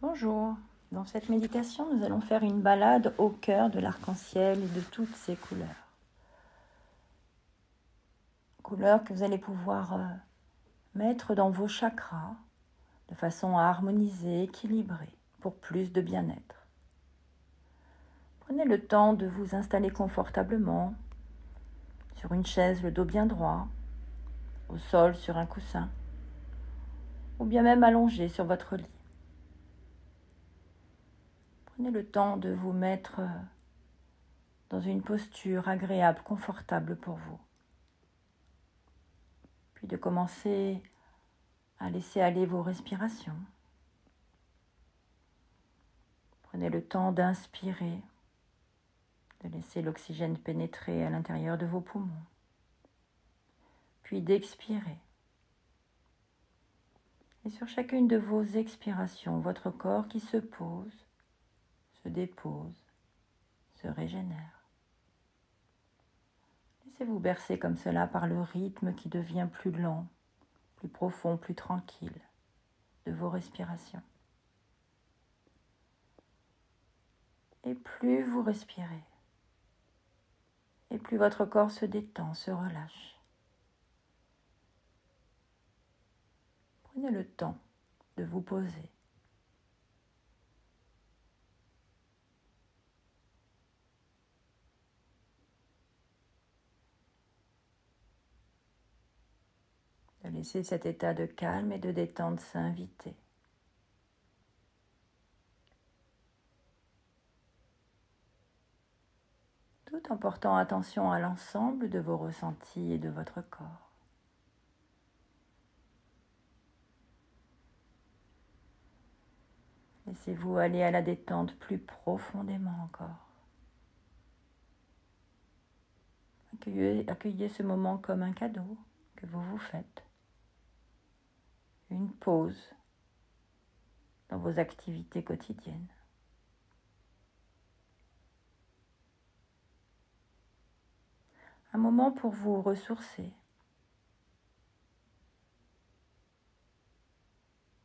Bonjour, dans cette méditation, nous allons faire une balade au cœur de l'arc-en-ciel et de toutes ses couleurs. Couleurs que vous allez pouvoir mettre dans vos chakras de façon à harmoniser, équilibrer, pour plus de bien-être. Prenez le temps de vous installer confortablement sur une chaise, le dos bien droit, au sol sur un coussin, ou bien même allongé sur votre lit. Prenez le temps de vous mettre dans une posture agréable, confortable pour vous. Puis de commencer à laisser aller vos respirations. Prenez le temps d'inspirer, de laisser l'oxygène pénétrer à l'intérieur de vos poumons, puis d'expirer. Et sur chacune de vos expirations, votre corps qui se pose, se dépose, se régénère. Laissez-vous bercer comme cela par le rythme qui devient plus lent, plus profond, plus tranquille de vos respirations. Et plus vous respirez, et plus votre corps se détend, se relâche. Prenez le temps de vous poser. De laisser cet état de calme et de détente s'inviter. Tout en portant attention à l'ensemble de vos ressentis et de votre corps. Laissez-vous aller à la détente plus profondément encore. Accueillez ce moment comme un cadeau que vous vous faites. Une pause dans vos activités quotidiennes. Un moment pour vous ressourcer,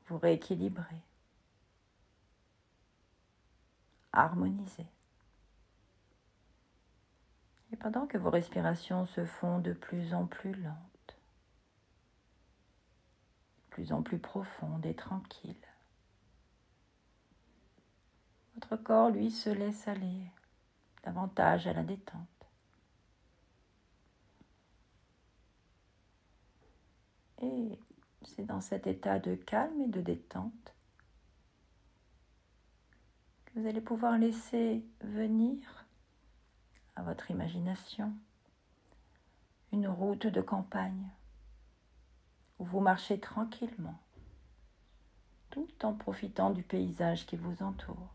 vous rééquilibrer, harmoniser. Et pendant que vos respirations se font de plus en plus lentes, de plus en plus profondes et tranquilles, votre corps, lui, se laisse aller davantage à la détente. Et c'est dans cet état de calme et de détente que vous allez pouvoir laisser venir à votre imagination une route de campagne où vous marchez tranquillement, tout en profitant du paysage qui vous entoure.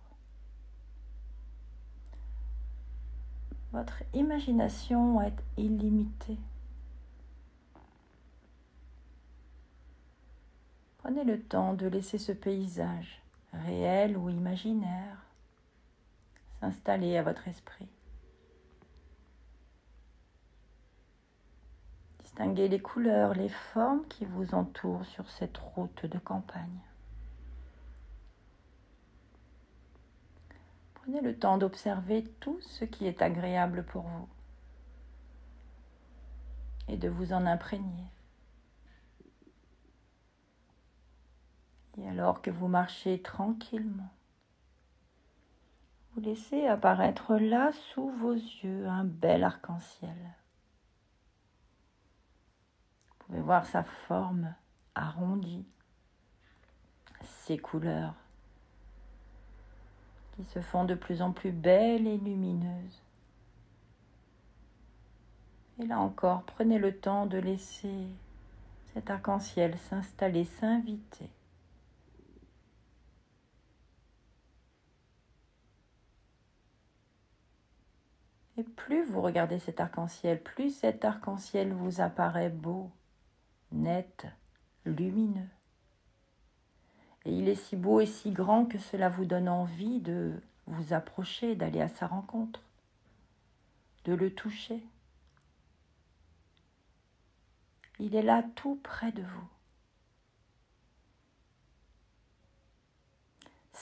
Votre imagination est illimitée. Prenez le temps de laisser ce paysage, réel ou imaginaire, s'installer à votre esprit. Distinguez les couleurs, les formes qui vous entourent sur cette route de campagne. Prenez le temps d'observer tout ce qui est agréable pour vous et de vous en imprégner. Et alors que vous marchez tranquillement, vous laissez apparaître là sous vos yeux un bel arc-en-ciel. Vous pouvez voir sa forme arrondie, ses couleurs qui se font de plus en plus belles et lumineuses. Et là encore, prenez le temps de laisser cet arc-en-ciel s'installer, s'inviter. Et plus vous regardez cet arc-en-ciel, plus cet arc-en-ciel vous apparaît beau, net, lumineux. Et il est si beau et si grand que cela vous donne envie de vous approcher, d'aller à sa rencontre, de le toucher. Il est là tout près de vous.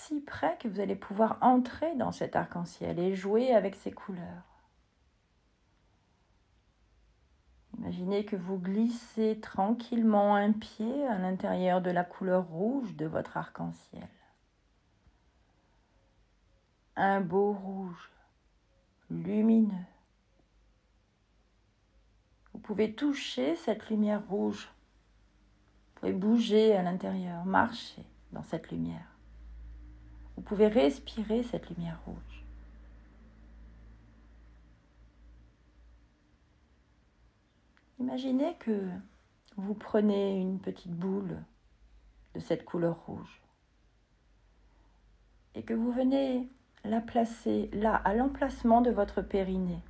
si près que vous allez pouvoir entrer dans cet arc-en-ciel et jouer avec ses couleurs. Imaginez que vous glissez tranquillement un pied à l'intérieur de la couleur rouge de votre arc-en-ciel. Un beau rouge, lumineux. Vous pouvez toucher cette lumière rouge. Vous pouvez bouger à l'intérieur, marcher dans cette lumière. Vous pouvez respirer cette lumière rouge. Imaginez que vous prenez une petite boule de cette couleur rouge et que vous venez la placer là, à l'emplacement de votre périnée,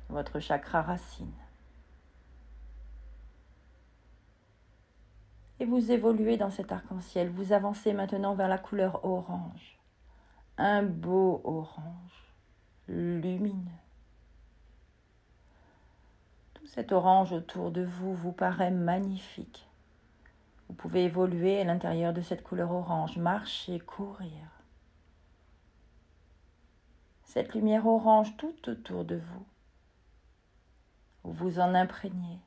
votre chakra racine. Et vous évoluez dans cet arc-en-ciel. Vous avancez maintenant vers la couleur orange. Un beau orange, lumineux. Tout cet orange autour de vous vous paraît magnifique. Vous pouvez évoluer à l'intérieur de cette couleur orange, marcher, courir. Cette lumière orange tout autour de vous, vous vous en imprégnez.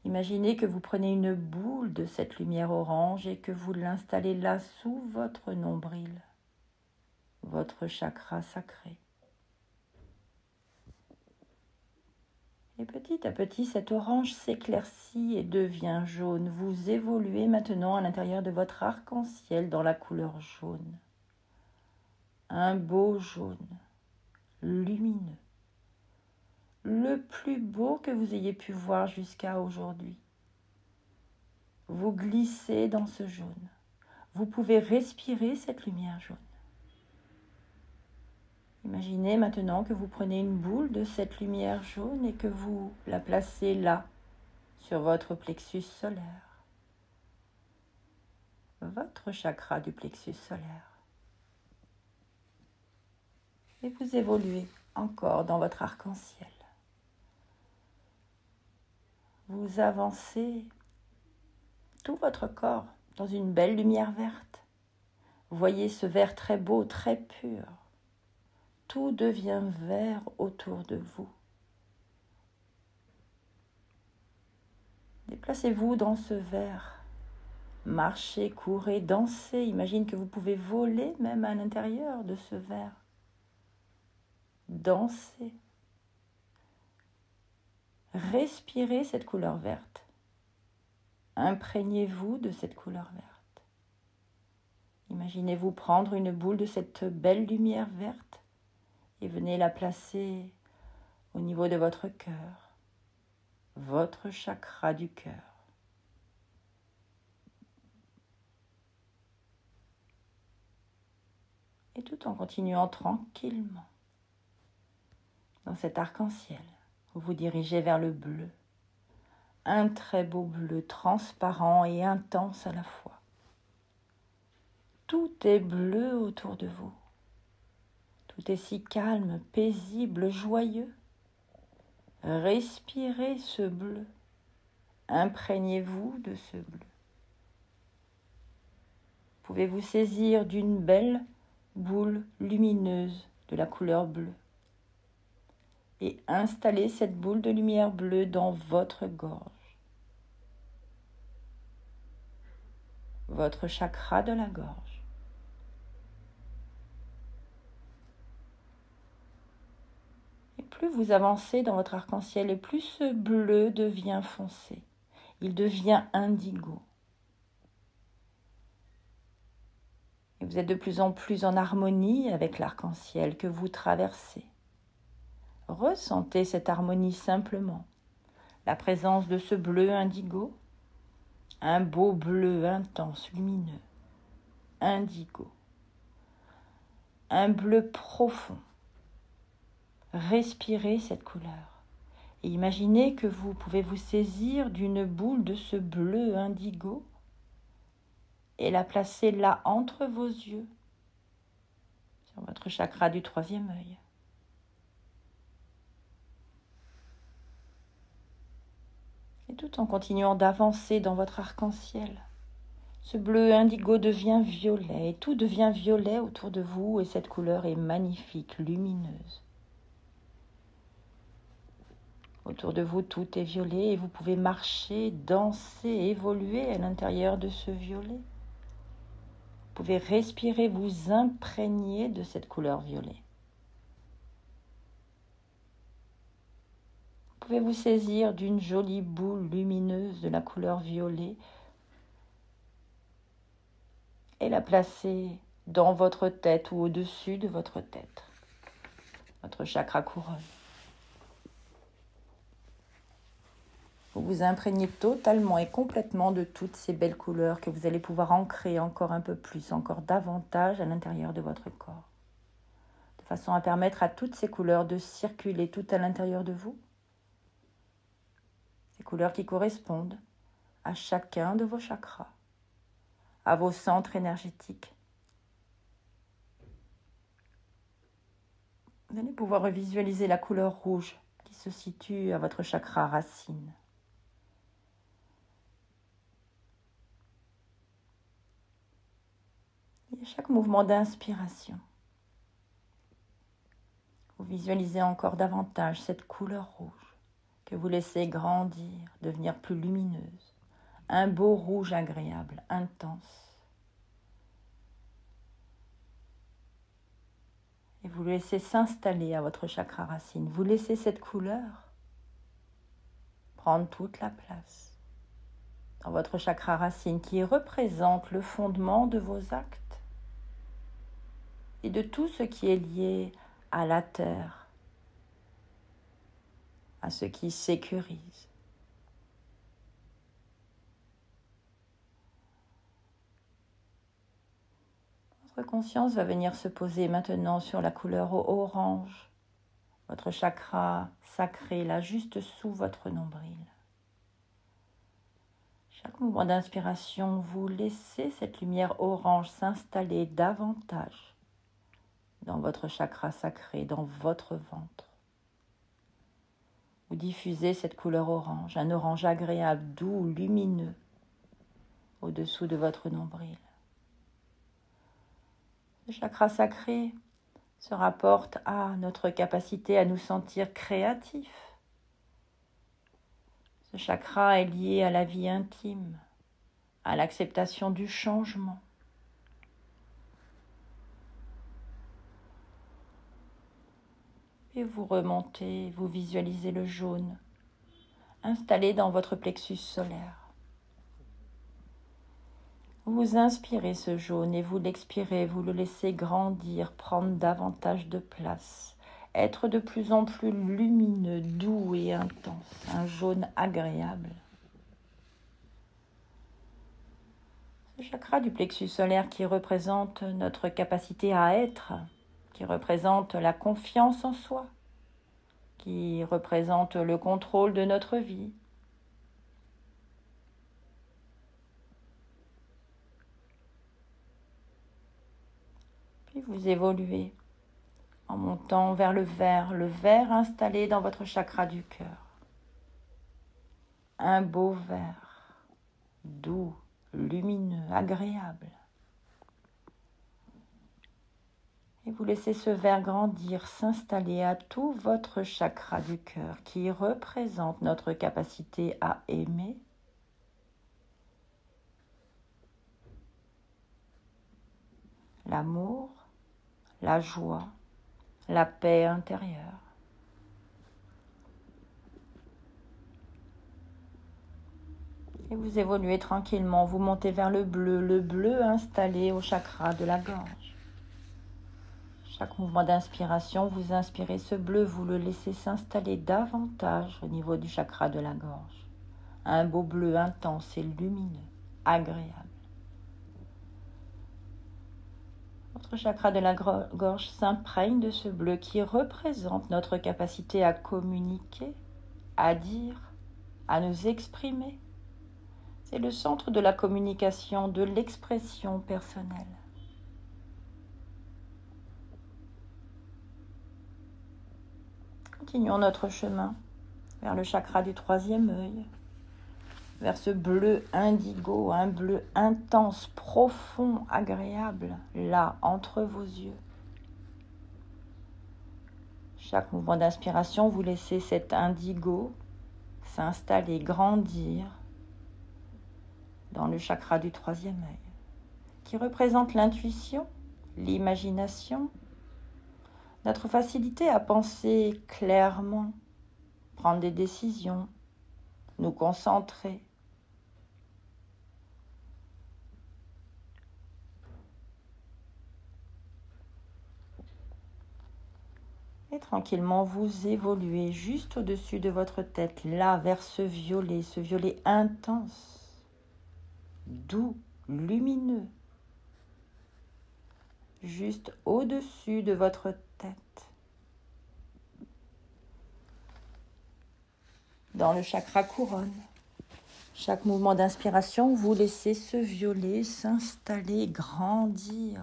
Imaginez que vous prenez une boule de cette lumière orange et que vous l'installez là sous votre nombril, votre chakra sacré. Et petit à petit, cette orange s'éclaircit et devient jaune. Vous évoluez maintenant à l'intérieur de votre arc-en-ciel dans la couleur jaune. Un beau jaune, lumineux. Le plus beau que vous ayez pu voir jusqu'à aujourd'hui. Vous glissez dans ce jaune. Vous pouvez respirer cette lumière jaune. Imaginez maintenant que vous prenez une boule de cette lumière jaune et que vous la placez là, sur votre plexus solaire, votre chakra du plexus solaire. Et vous évoluez encore dans votre arc-en-ciel. Vous avancez tout votre corps dans une belle lumière verte. Vous voyez ce vert très beau, très pur. Tout devient vert autour de vous. Déplacez-vous dans ce vert. Marchez, courez, dansez. Imagine que vous pouvez voler même à l'intérieur de ce vert. Dansez. Respirez cette couleur verte. Imprégnez-vous de cette couleur verte. Imaginez-vous prendre une boule de cette belle lumière verte et venez la placer au niveau de votre cœur, votre chakra du cœur. Et tout en continuant tranquillement dans cet arc-en-ciel, vous vous dirigez vers le bleu. Un très beau bleu transparent et intense à la fois. Tout est bleu autour de vous. Tout est si calme, paisible, joyeux. Respirez ce bleu. Imprégnez-vous de ce bleu. Pouvez-vous saisir d'une belle boule lumineuse de la couleur bleue et installer cette boule de lumière bleue dans votre gorge. Votre chakra de la gorge. Et plus vous avancez dans votre arc-en-ciel, et plus ce bleu devient foncé. Il devient indigo. Et vous êtes de plus en plus en harmonie avec l'arc-en-ciel que vous traversez. Ressentez cette harmonie simplement. La présence de ce bleu indigo. Un beau bleu intense, lumineux, indigo. Un bleu profond. Respirez cette couleur. Et imaginez que vous pouvez vous saisir d'une boule de ce bleu indigo et la placer là entre vos yeux, sur votre chakra du troisième œil. Et tout en continuant d'avancer dans votre arc-en-ciel, Ce bleu indigo devient violet et tout devient violet autour de vous et cette couleur est magnifique, lumineuse. Autour de vous, tout est violet et vous pouvez marcher, danser, évoluer à l'intérieur de ce violet. Vous pouvez respirer, vous imprégner de cette couleur violet. Vous pouvez vous saisir d'une jolie boule lumineuse de la couleur violet et la placer dans votre tête ou au-dessus de votre tête, votre chakra couronne. Vous vous imprégnez totalement et complètement de toutes ces belles couleurs que vous allez pouvoir ancrer encore un peu plus, encore davantage à l'intérieur de votre corps, de façon à permettre à toutes ces couleurs de circuler tout à l'intérieur de vous. Ces couleurs qui correspondent à chacun de vos chakras, à vos centres énergétiques. Vous allez pouvoir visualiser la couleur rouge qui se situe à votre chakra racine. Et à chaque mouvement d'inspiration, vous visualisez encore davantage cette couleur rouge que vous laissez grandir, devenir plus lumineuse. Un beau rouge agréable, intense. Et vous laissez s'installer à votre chakra racine. Vous laissez cette couleur prendre toute la place dans votre chakra racine qui représente le fondement de vos actes et de tout ce qui est lié à la terre, à ce qui sécurise. Votre conscience va venir se poser maintenant sur la couleur orange, votre chakra sacré, là juste sous votre nombril. Chaque mouvement d'inspiration, vous laissez cette lumière orange s'installer davantage dans votre chakra sacré, dans votre ventre. Vous diffusez cette couleur orange, un orange agréable, doux, lumineux, au-dessous de votre nombril. Le chakra sacré se rapporte à notre capacité à nous sentir créatifs. Ce chakra est lié à la vie intime, à l'acceptation du changement. Et vous remontez, vous visualisez le jaune, installé dans votre plexus solaire. Vous inspirez ce jaune et vous l'expirez, vous le laissez grandir, prendre davantage de place, être de plus en plus lumineux, doux et intense, un jaune agréable. Ce chakra du plexus solaire qui représente notre capacité à être, qui représente la confiance en soi, qui représente le contrôle de notre vie. Puis vous évoluez en montant vers le vert installé dans votre chakra du cœur. Un beau vert, doux, lumineux, agréable. Et vous laissez ce vert grandir, s'installer à tout votre chakra du cœur qui représente notre capacité à aimer, l'amour, la joie, la paix intérieure. Et vous évoluez tranquillement, vous montez vers le bleu installé au chakra de la gorge. Chaque mouvement d'inspiration, vous inspirez ce bleu, vous le laissez s'installer davantage au niveau du chakra de la gorge. Un beau bleu intense et lumineux, agréable. Votre chakra de la gorge s'imprègne de ce bleu qui représente notre capacité à communiquer, à dire, à nous exprimer. C'est le centre de la communication, de l'expression personnelle. Continuons notre chemin vers le chakra du troisième œil. vers ce bleu indigo, un bleu intense, profond, agréable, là, entre vos yeux. Chaque mouvement d'inspiration, vous laissez cet indigo s'installer, grandir dans le chakra du troisième œil, qui représente l'intuition, l'imagination, notre facilité à penser clairement, prendre des décisions, nous concentrer. Et tranquillement, vous évoluez juste au-dessus de votre tête, là, vers ce violet intense, doux, lumineux, juste au-dessus de votre tête. Dans le chakra couronne. Chaque mouvement d'inspiration, vous laissez ce violet s'installer, grandir,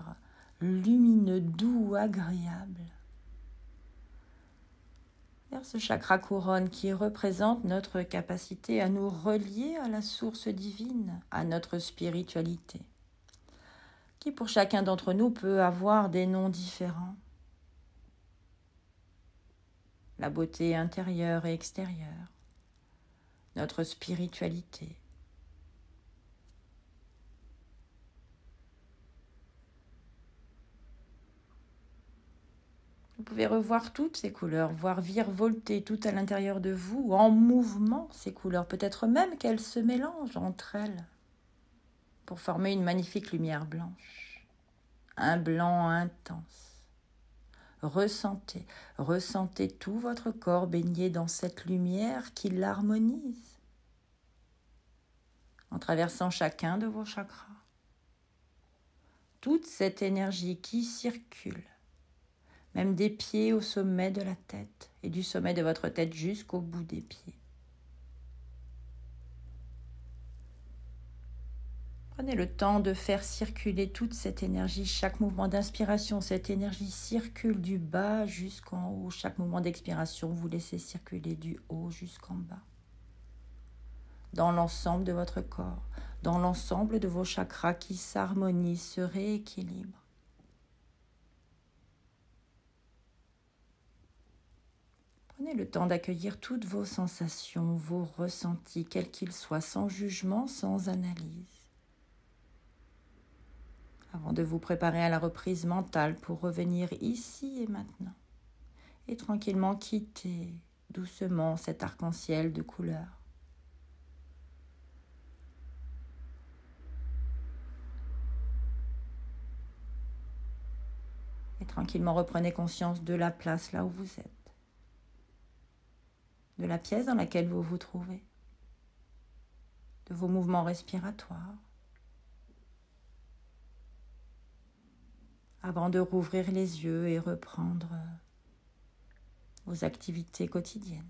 lumineux, doux, agréable. Vers ce chakra couronne qui représente notre capacité à nous relier à la source divine, à notre spiritualité, qui pour chacun d'entre nous peut avoir des noms différents. La beauté intérieure et extérieure, notre spiritualité. Vous pouvez revoir toutes ces couleurs, voir virevolter tout à l'intérieur de vous, en mouvement ces couleurs, peut-être même qu'elles se mélangent entre elles pour former une magnifique lumière blanche, un blanc intense. Ressentez tout votre corps baigné dans cette lumière qui l'harmonise, en traversant chacun de vos chakras. Toute cette énergie qui circule, même des pieds au sommet de la tête et du sommet de votre tête jusqu'au bout des pieds. Prenez le temps de faire circuler toute cette énergie, chaque mouvement d'inspiration, cette énergie circule du bas jusqu'en haut. Chaque mouvement d'expiration, vous laissez circuler du haut jusqu'en bas. Dans l'ensemble de votre corps, dans l'ensemble de vos chakras qui s'harmonisent, se rééquilibrent. Prenez le temps d'accueillir toutes vos sensations, vos ressentis, quels qu'ils soient, sans jugement, sans analyse. Avant de vous préparer à la reprise mentale pour revenir ici et maintenant. Et tranquillement quitter doucement cet arc-en-ciel de couleurs. Et tranquillement reprenez conscience de la place là où vous êtes. De la pièce dans laquelle vous vous trouvez, de vos mouvements respiratoires, avant de rouvrir les yeux et reprendre vos activités quotidiennes.